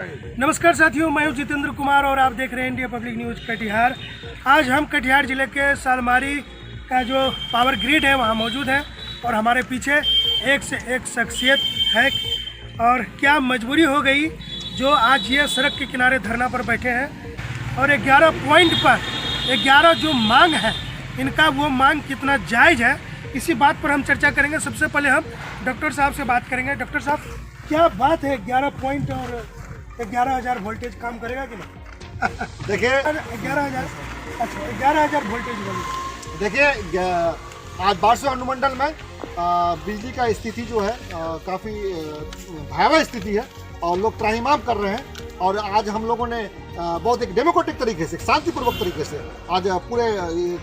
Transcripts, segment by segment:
नमस्कार साथियों, मैं हूं जितेंद्र कुमार और आप देख रहे हैं इंडिया पब्लिक न्यूज़ कटिहार। आज हम कटिहार ज़िले के सालमारी का जो पावर ग्रिड है वहां मौजूद हैं और हमारे पीछे एक से एक शख्सियत है और क्या मजबूरी हो गई जो आज ये सड़क के किनारे धरना पर बैठे हैं और 11 पॉइंट पर 11 जो मांग है इनका वो मांग कितना जायज़ है, इसी बात पर हम चर्चा करेंगे। सबसे पहले हम डॉक्टर साहब से बात करेंगे। डॉक्टर साहब, क्या बात है 11 पॉइंट और 11,000 वोल्टेज काम करेगा कि नहीं? देखिए 11,000, अच्छा 11,000 वोल्टेज वाली। देखिए आज बारसो अनुमंडल में बिजली का स्थिति जो है काफ़ी भयावह स्थिति है और लोग त्राहिमाम कर रहे हैं। और आज हम लोगों ने बहुत एक डेमोक्रेटिक तरीके से, शांतिपूर्वक तरीके से आज पूरे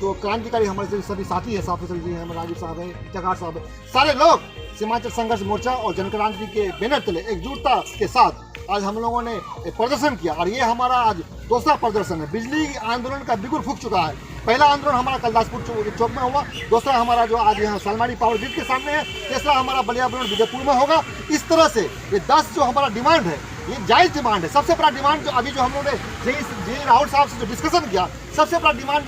जो क्रांतिकारी हमारे सभी साथी हैं, साफिसल जी हैं, राजीव साहब हैं, चकार साहब हैं, सारे लोग सीमांचल संघर्ष मोर्चा और जनक्रांति के बैनर तले एकजुटता के साथ आज हम लोगों ने प्रदर्शन किया। और ये हमारा आज दूसरा प्रदर्शन है। बिजली आंदोलन का बिगुल फूक चुका है। पहला आंदोलन हमारा कलदासपुर चौक में हुआ, दूसरा हमारा जो आज यहाँ सालमारी पावर ग्रिड के सामने है, तीसरा हमारा बलिया बलोन विजयपुर में होगा। इस तरह से ये 10 जो हमारा डिमांड है, ये जायज़ डिमांड है। सबसे बड़ा डिमांड जो अभी जो हम लोगों ने जे राहुल साहब से जो डिस्कशन किया, सबसे बड़ा डिमांड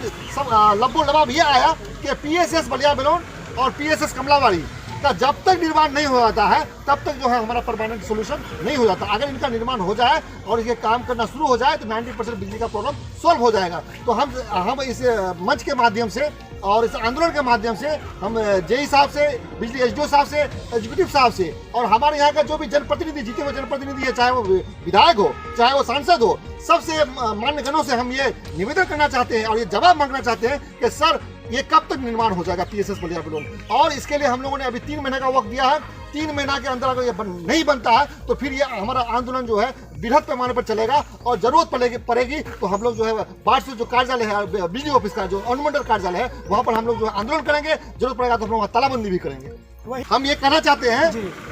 लब्बो लबाब ये आया कि PSS बलिया बलोन और PSS कमलाबाड़ी का जब तक निर्माण नहीं हो जाता है तब तक जो है हमारा परमानेंट सोल्यूशन नहीं हो जाता। अगर इनका निर्माण हो जाए और ये काम करना शुरू हो जाए तो 90% बिजली का प्रॉब्लम सॉल्व हो जाएगा। तो हम इस मंच के माध्यम से और इस आंदोलन के माध्यम से हम JE साहब से, बिजली SDO साहब से, एग्जीक्यूटिव साहब से और हमारे यहाँ का जो भी जनप्रतिनिधि, जीते हुए जनप्रतिनिधि है, चाहे वो विधायक हो चाहे वो सांसद हो, सबसे मान्यगणों से हम ये निवेदन करना चाहते हैं और ये जवाब मांगना चाहते हैं कि सर ये कब तक निर्माण हो जाएगा PSS बलिया बलोन। और इसके लिए हम लोगों ने अभी 3 महीने का वक्त दिया है। 3 महीना के अंदर अगर ये नहीं बनता है तो फिर ये हमारा आंदोलन जो है बृहद पैमाने पर चलेगा और जरूरत पड़ेगी तो हम लोग जो है बाढ़ जो कार्यालय है, बिजली ऑफिस का जो अनुमंडल कार्यालय है, वहाँ पर हम लोग जो है आंदोलन करेंगे। जरूरत पड़ेगा तो हम लोग तालाबंदी भी करेंगे। हम ये कहना चाहते हैं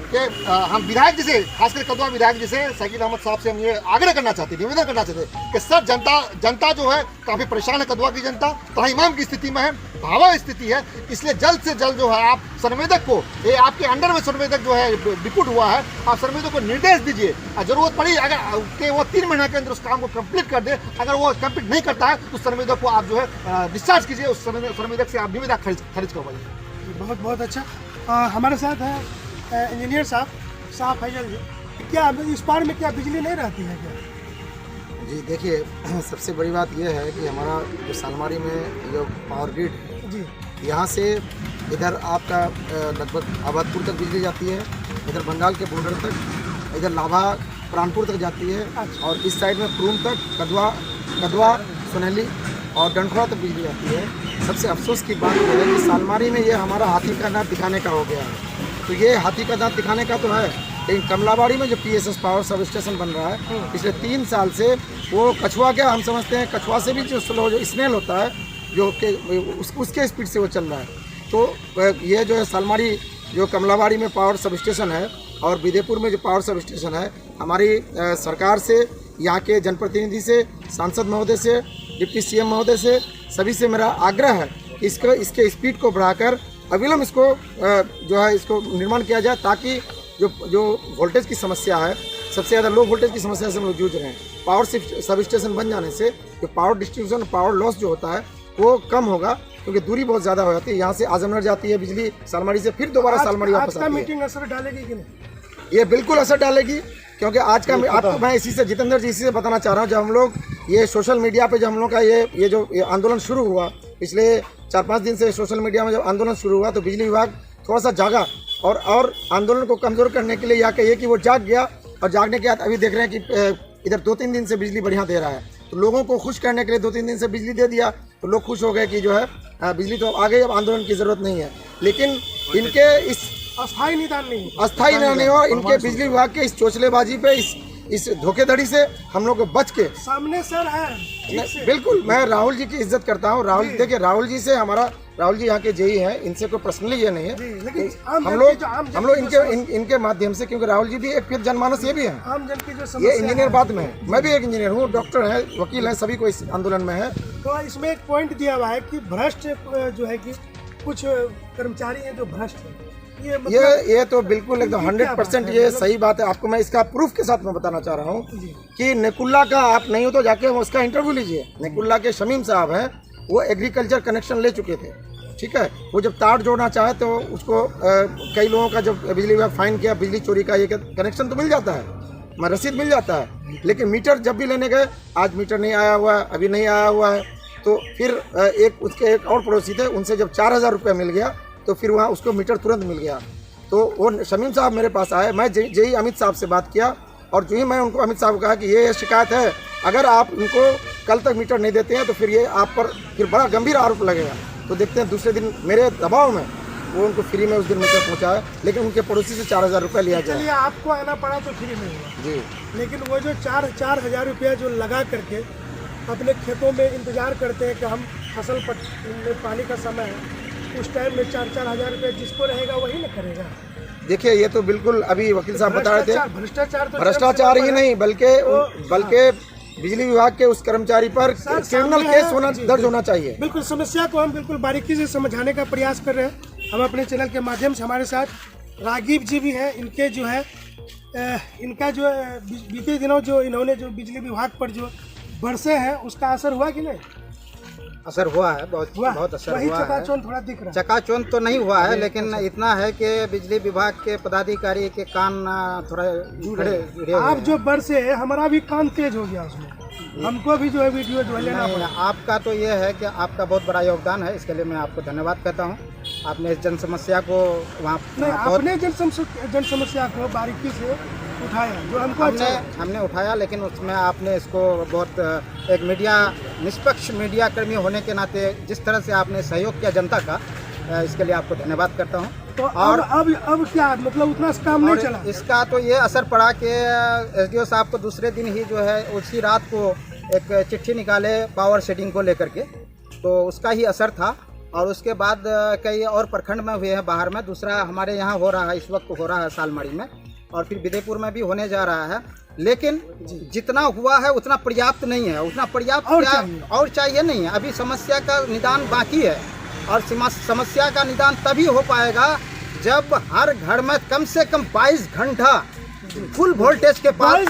कि हम विधायक जी से, खासकर कदवा विधायक जी से, शकील अहमद साहब से हम ये आग्रह करना चाहते हैं, निवेदन करना चाहते हैं कि सर जनता जो है काफ़ी परेशान है। कदवा की जनता त्राहिमाम की स्थिति में है, भावा स्थिति है। इसलिए जल्द से जल्द जो है आप संवेदक को, ये आपके अंडर में संवेदक जो है डिप्यूट हुआ है, आप संवेदक को निर्देश दीजिए। जरूरत पड़ी अगर वो 3 महीने के अंदर उस काम को कंप्लीट कर दे। अगर वो कंप्लीट नहीं करता है तो संवेदक को आप जो है डिस्चार्ज कीजिए, उस संवेदक से आप निविदा खरीद करवाइए। बहुत बहुत अच्छा। हमारे साथ है इंजीनियर साहब फैजल जी। क्या इस पार में क्या बिजली नहीं रहती है क्या? जी देखिए, सबसे बड़ी बात यह है कि हमारा जो सालमारी में जो पावर ग्रिड है जी, यहाँ से इधर आपका लगभग आबादपुर तक बिजली जाती है, इधर बंगाल के बॉर्डर तक, इधर लाभा प्राणपुर तक जाती है। अच्छा। और इस साइड में क्रूम तक, कदवा सुनहली और डंडखोरा तक बिजली जाती है। सबसे अफसोस की बात यह है कि सालमारी में ये हमारा हाथी का दांत दिखाने का हो गया है। तो ये हाथी का दांत दिखाने का तो है, लेकिन कमलाबाड़ी में जो PSS पावर सब स्टेशन बन रहा है पिछले 3 साल से, वो कछुआ क्या हम समझते हैं, कछुआ से भी जो स्लो जो स्नेल होता है जो कि उसके स्पीड से वो चल रहा है। तो ये जो है सालमारी जो कमलाबाड़ी में पावर सब स्टेशन है और विजयपुर में जो पावर सब स्टेशन है, हमारी सरकार से, यहाँ के जनप्रतिनिधि से, सांसद महोदय से, डिप्टी CM महोदय से, सभी से मेरा आग्रह है कि इसके स्पीड को बढ़ाकर अविलंब इसको जो है इसको निर्माण किया जाए, ताकि जो वोल्टेज की समस्या है, सबसे ज़्यादा लो वोल्टेज की समस्या से हम लोग जूझ रहे हैं। पावर सब स्टेशन बन जाने से जो पावर डिस्ट्रीब्यूशन, पावर लॉस जो होता है वो कम होगा, क्योंकि दूरी बहुत ज़्यादा हो जाती है। यहाँ से आजमगढ़ जाती है बिजली सालमारी से, फिर दोबारा सालमारी वापस आती है। मीटिंग असर डालेगी कि नहीं? ये बिल्कुल असर डालेगी, क्योंकि आज का आपको मैं इसी से, जितेंद्र जी, इसी से बताना चाह रहा हूँ। जब हम लोग ये सोशल मीडिया पे जब हम लोग का ये आंदोलन शुरू हुआ, पिछले 4-5 दिन से सोशल मीडिया में जब आंदोलन शुरू हुआ, तो बिजली विभाग थोड़ा सा जागा और आंदोलन को कमज़ोर करने के लिए या कहिए कि वो जाग गया। और जागने के बाद अभी देख रहे हैं कि इधर 2-3 दिन से बिजली बढ़िया दे रहा है। तो लोगों को खुश करने के लिए 2-3 दिन से बिजली दे दिया, तो लोग खुश हो गए कि जो है बिजली तो आ गई, अब आंदोलन की ज़रूरत नहीं है। लेकिन इनके इस अस्थायी निदान नहीं हो, इनके बिजली विभाग के इस चोचलेबाजी पे, इस धोखेधड़ी से हम लोग को बच के, सामने सर है बिल्कुल मैं राहुल जी की इज्जत करता हूँ। राहुल देखिए, राहुल जी से हमारा, राहुल जी यहाँ के JE हैं, इनसे कोई पर्सनली ये नहीं है, लेकिन हम लोग इनके माध्यम से, क्योंकि राहुल जी भी एक फिर जनमानस ये भी है, आम जन की जो समस्या, ये इंजीनियर बाद में है, मैं भी एक इंजीनियर हूँ, डॉक्टर है, वकील है, सभी को इस आंदोलन में है। तो इसमें एक पॉइंट दिया हुआ है कि भ्रष्ट जो है कि कुछ कर्मचारी हैं जो भ्रष्ट हैं, ये मतलब ये तो बिल्कुल एकदम 100% ये सही बात है। आपको मैं इसका प्रूफ के साथ में बताना चाह रहा हूँ कि नेकुल्ला का आप नहीं हो तो जाके उसका इंटरव्यू लीजिए। नेकुल्ला के शमीम साहब हैं, वो एग्रीकल्चर कनेक्शन ले चुके थे, ठीक है। वो जब तार जोड़ना चाहे तो उसको कई लोगों का जब बिजली विभाग फाइन किया बिजली चोरी का, ये कनेक्शन तो मिल जाता है, रसीद मिल जाता है, लेकिन मीटर जब भी लेने गए आज मीटर नहीं आया हुआ है, अभी नहीं आया हुआ है। तो फिर एक और पड़ोसी थे, उनसे जब 4,000 रुपये मिल गया तो फिर वहाँ उसको मीटर तुरंत मिल गया। तो वो शमीम साहब मेरे पास आए, मैं जेई अमित साहब से बात किया और जो ही मैं उनको अमित साहब को कहा कि ये शिकायत है, अगर आप इनको कल तक मीटर नहीं देते हैं तो फिर ये आप पर फिर बड़ा गंभीर आरोप लगेगा। तो देखते हैं दूसरे दिन मेरे दबाव में वो उनको फ्री में उस दिन मीटर पहुँचाया, लेकिन उनके पड़ोसी से 4,000 रुपये लिया गया। चलिए आपको आना पड़ा तो फ्री में हुआ जी, लेकिन वो जो 4,000 रुपया जो लगा करके अपने खेतों में इंतजार करते हैं कि हम फसल में पानी का समय है, उस टाइम में 4,000 रुपये जिसको रहेगा वही ना करेगा। देखिए ये तो बिल्कुल अभी वकील साहब बता रहे थे, भ्रष्टाचार ही नहीं बल्कि बिजली विभाग के उस कर्मचारी पर क्रिमिनल केस दर्ज होना चाहिए। बिल्कुल समस्या को हम बिल्कुल बारीकी से समझाने का प्रयास कर रहे हैं। हम अपने चैनल के माध्यम से हमारे साथ रागिब जी भी हैं। इनके जो है इनका जो बीते दिनों जो इन्होंने जो बिजली विभाग पर जो बरसे हैं उसका असर हुआ कि नहीं? असर हुआ है, बहुत असर वही हुआ है। चकाचौंध थोड़ा दिख रहा है। चकाचौंध तो नहीं हुआ है, लेकिन इतना है कि बिजली विभाग के पदाधिकारी के कान थोड़ा जुड़े आप जो बरसे है हमारा भी कान तेज हो गया उसमें, हमको भी जो है वीडियो जो लेना नहीं, पड़ा। आपका तो ये है कि आपका बहुत बड़ा योगदान है, इसके लिए मैं आपको धन्यवाद कहता हूँ। आपने इस जन समस्या को वहाँ नहीं, आपने जन समस्या को बारीकी से उठाया जो हमको हमने उठाया, लेकिन उसमें आपने इसको बहुत एक निष्पक्ष मीडिया कर्मी होने के नाते जिस तरह से आपने सहयोग किया जनता का, इसके लिए आपको धन्यवाद करता हूँ। तो और अब क्या मतलब उतना काम नहीं चला? इसका तो ये असर पड़ा कि एसडीओ साहब को दूसरे दिन ही जो है उसी रात को एक चिट्ठी निकाले पावर शेडिंग को लेकर के, तो उसका ही असर था। और उसके बाद कई और प्रखंड में हुए हैं बाहर में, दूसरा हमारे यहाँ हो रहा है, इस वक्त हो रहा है सालमारी में, और फिर विदेपुर में भी होने जा रहा है। लेकिन जितना हुआ है उतना पर्याप्त नहीं है, उतना पर्याप्त और चाहिए नहीं है। अभी समस्या का निदान बाकी है, और समस्या का निदान तभी हो पाएगा जब हर घर में कम से कम 22 घंटा फुल वोल्टेज के पास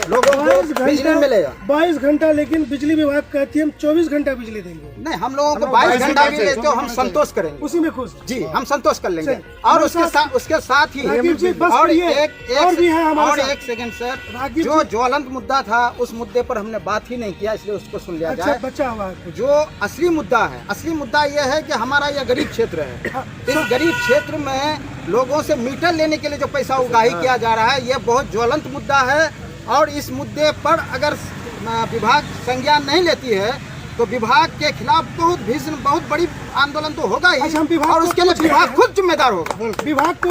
लोगों को बिजली मिलेगा। 22 घंटा, लेकिन बिजली विभाग कहती है हम 24 घंटा बिजली देंगे। नहीं, हम लोगों को 22 घंटा भी देते हो, हम संतोष करेंगे, उसी में खुश जी, हम संतोष कर लेंगे। और उसके साथ ही और एक सेकंड सर, जो ज्वलंत मुद्दा था उस मुद्दे पर हमने बात ही नहीं किया, इसलिए उसको सुन लिया जाए। बचा हुआ जो असली मुद्दा है, असली मुद्दा यह है कि हमारा यह गरीब क्षेत्र है। इस गरीब क्षेत्र में लोगों से मीटर लेने के लिए जो पैसा उगाही किया जा रहा है, यह बहुत ज्वलंत मुद्दा है। और इस मुद्दे पर अगर विभाग संज्ञान नहीं लेती है तो विभाग के खिलाफ बहुत बड़ी आंदोलन तो होगा ही, और उसके लिए विभाग खुद जिम्मेदार होगा। विभाग को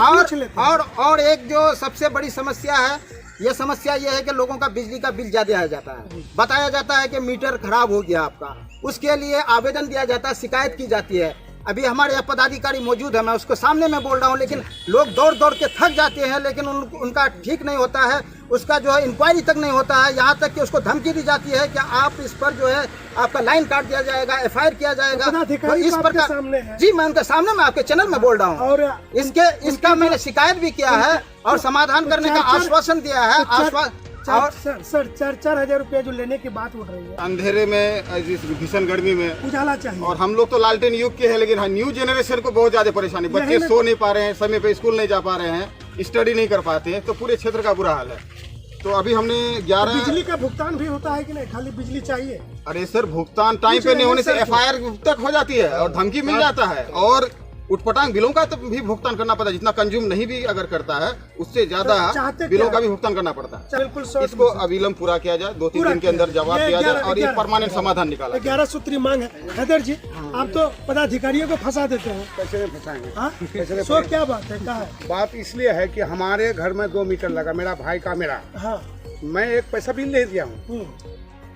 और एक जो सबसे बड़ी समस्या है, यह समस्या यह है कि लोगों का बिजली का बिल ज्यादा आ जाता है। बताया जाता है कि मीटर खराब हो गया आपका, उसके लिए आवेदन दिया जाता है, शिकायत की जाती है। अभी हमारे यहाँ पदाधिकारी मौजूद है, मैं उसको सामने में बोल रहा हूँ, लेकिन लोग दौड़ दौड़ के थक जाते हैं, लेकिन उनका ठीक नहीं होता है, उसका जो है इंक्वायरी तक नहीं होता है। यहाँ तक कि उसको धमकी दी जाती है कि आप इस पर जो है आपका लाइन काट दिया जाएगा, FIR किया जाएगा। तो इस प्रकार जी, मैं उनके सामने में आपके चैनल में बोल रहा हूँ, और इसका मैंने शिकायत भी किया है और समाधान करने का आश्वासन दिया है। और सर 4,000 रुपया जो लेने की बात उठ रही है, अंधेरे में, इस भीषण गर्मी में उजाला चाहिए। और हम लोग तो लालटेन युग के हैं, लेकिन न्यू जनरेशन को बहुत ज्यादा परेशानी, बच्चे सो नहीं पा रहे हैं, समय पे स्कूल नहीं जा पा रहे हैं, स्टडी नहीं कर पाते हैं, तो पूरे क्षेत्र का बुरा हाल है। तो अभी हमने 11 बिजली का भुगतान भी होता है कि नहीं, खाली बिजली चाहिए? अरे सर, भुगतान टाइम पे नहीं होने से FIR तक हो जाती है और धमकी मिल जाता है, और उठपटांग बिलों का तो भी भुगतान करना पड़ता है। जितना कंज्यूम नहीं भी अगर करता है उससे ज्यादा बिलों का भी भुगतान करना पड़ता है। बिल्कुल, इसको अविलंब पूरा किया जाए, 2-3 दिन के अंदर जवाब दिया जाए और एक परमानेंट समाधान निकाला। 11 सूत्री मांग है। हैदर जी, आप तो पदाधिकारियों को फंसा देते हो, कैसे नहीं फंसाएंगे? सो क्या बात है? कहा है बात इसलिए है कि हमारे घर में 2 मीटर लगा, मेरा भाई का मेरा। हाँ, मैं एक पैसा बिल दे दिया हूँ,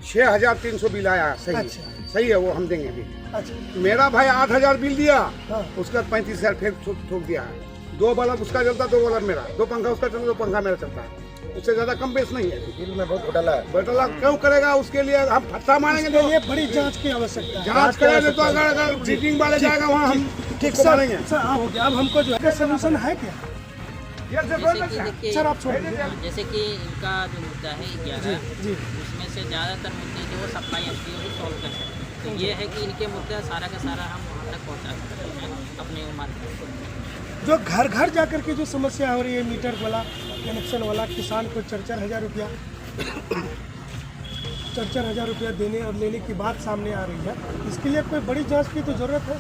6,300 बिल आया, सही है, वो हम देंगे अभी। अच्छा, मेरा भाई 8,000 बिल दिया, हाँ। उसका 35,000 फिर ठोक दिया है। 2 बल्ब उसका चलता, 2 बल्ब मेरा, 2 पंखा उसका चलता, 2 पंखा मेरा चलता है। उससे ज्यादा कम बेस नहीं है। बिल में बहुत घोटाला है। घोटाला क्यों करेगा? उसके लिए हम फट्टा मारेंगे, ये बड़ी जांच की आवश्यकता है। जांच करेंगे तो अगर मीटिंग वाले जाएगा वहाँ हम ठीक उसको सर मानेंगे। सर हो गया। अब हमको जो है सोल्यूशन है क्या? जैसे कि देखिए सर आप छोड़ दीजिए। जैसे कि इनका जो मुद्दा है 11 जी उसमें से ज़्यादातर मुद्दे जो सप्लाई एसडीओ ही सॉल्व कर सकते हैं। तो ये है कि इनके मुद्दे सारा का सारा हम वहाँ तक पहुँचा सकते हैं अपने मार्केट को। जो घर घर जाकर के जो समस्या हो रही है मीटर वाला कनेक्शन वाला, किसान को 4-4 हज़ार रुपया 4-4 हज़ार रुपया देने और लेने की बात सामने आ रही है, इसके लिए कोई बड़ी जांच की तो ज़रूरत है।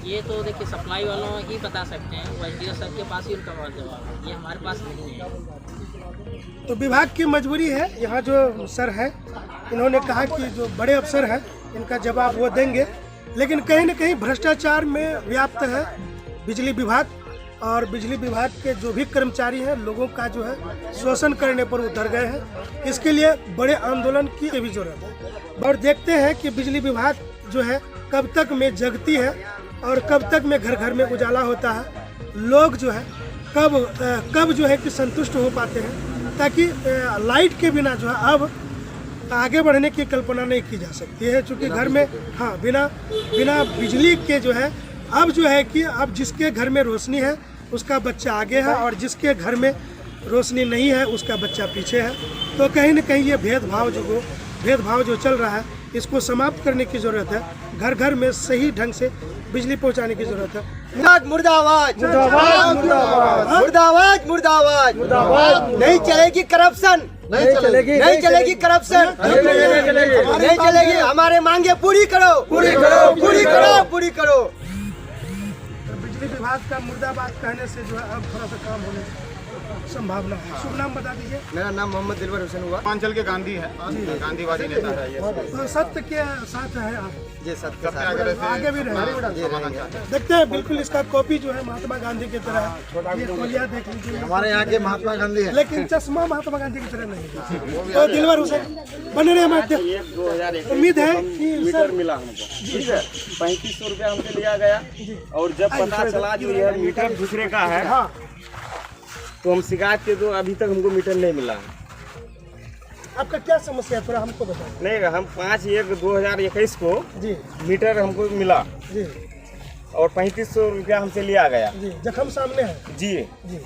ये तो देखिए सप्लाई वालों ही बता सकते हैं, वो एसडीओ सर के पास ही उनका जवाब है, ये हमारे पास नहीं है। तो विभाग की मजबूरी है। यहाँ जो सर है इन्होंने कहा कि जो बड़े अफसर हैं इनका जवाब वो देंगे, लेकिन कहीं न कहीं भ्रष्टाचार में व्याप्त है बिजली विभाग, और बिजली विभाग के जो भी कर्मचारी हैं लोगों का जो है शोषण करने पर उतर गए हैं। इसके लिए बड़े आंदोलन की भी जरूरत है और देखते हैं कि बिजली विभाग जो है कब तक में जगती है और कब तक में घर घर में उजाला होता है। लोग जो है कब जो है कि संतुष्ट हो पाते हैं, ताकि लाइट के बिना जो है अब आगे बढ़ने की कल्पना नहीं की जा सकती है, क्योंकि घर में हाँ बिना बिजली के जो है अब जो है कि अब जिसके घर में रोशनी है उसका बच्चा आगे है और जिसके घर में रोशनी नहीं है उसका बच्चा पीछे है। तो कहीं न कहीं ये भेदभाव जो चल रहा है इसको समाप्त करने की ज़रूरत है। घर घर में सही ढंग से बिजली पहुंचाने की ज़रूरत है। मुर्दाबाद मुर्दाबाद मुर्दाबाद मुर्दाबाद। नहीं चलेगी करप्शन, नहीं चलेगी करप्शन, नहीं चलेगी। हमारे मांगे पूरी करो, पूरी करो, पूरी करो, पूरी करो। बिजली विभाग का मुर्दाबाद कहने से जो है अब थोड़ा सा काम होने की संभावना है। शुभ नाम बता दीजिए। मेरा नाम मोहम्मद दिलवर हुसैन हुआ। पूर्वांचल के गांधी है, गांधीवादी नेता है ये। तो सत्य के साथ है आप, जी सत्य सत्याग्रह से आगे भी रहे। देखते हैं बिल्कुल इसका कॉपी जो है महात्मा गांधी की तरह है। ये कोलिया देख लीजिए, हमारे यहाँ के महात्मा गांधी है, लेकिन चश्मा महात्मा गांधी की तरह नहीं है। तो दिलवर हुसैन बने रहे हमारे। उम्मीद है कि मीटर मिला हमको, ठीक है। 3500 रुपया हमसे लिया गया और जब पता चला जो यह मीटर दूसरे का है तो हम शिकायत के तो अभी तक हमको मीटर नहीं मिला। आपका क्या समस्या है थोड़ा हमको बताओ। नहीं, हम 5/1/2021 को जी मीटर हमको मिला जी और 3500 रुपया हमसे लिया गया जी, जख्म सामने है जी। जी।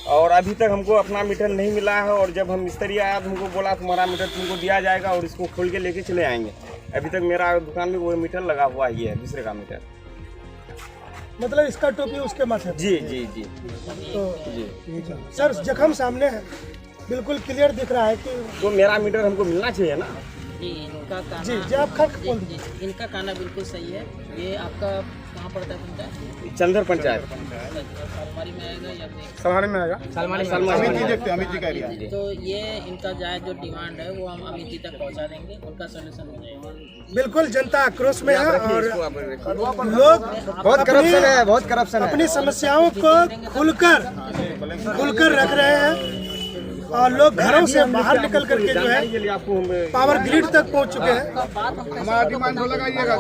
और अभी तक हमको अपना मीटर नहीं मिला है और जब हम मिस्त्री आया तो हमको बोला तुम्हारा मीटर तुमको दिया जाएगा और इसको खोल के लेके चले आएंगे। अभी तक मेरा दुकान में वो मीटर लगा हुआ ही है, दूसरे का मीटर। मतलब इसका टोपी उसके माथे पे। जी जी जी तो जी। सर जख्म सामने है, बिल्कुल क्लियर दिख रहा है कि तो मेरा मीटर हमको मिलना चाहिए ना। जी इनका कहना जी आप खर्च बोल जी, इनका कहना बिल्कुल सही है। ये आपका कहाँ पड़ता है पंचायत? चंदर पंचायत सालमारी में आएगा या सलमानी में आएगा। अमित जी देखते हैं, अमित जी कह रही है। तो ये इनका जायज जो डिमांड है वो हम अमित जी तक पहुँचा देंगे, उनका सोल्यूशन हो जाएगा। बिल्कुर जनता आक्रोश में है और लोग बहुत करप्शन है, बहुत करप्शन है। अपनी समस्याओं को खुलकर रख रहे हैं और लोग घरों से बाहर निकल करके जो है पावर ग्रिड तक पहुंच चुके हैं। हमारा डिमांड जो लगाइएगा।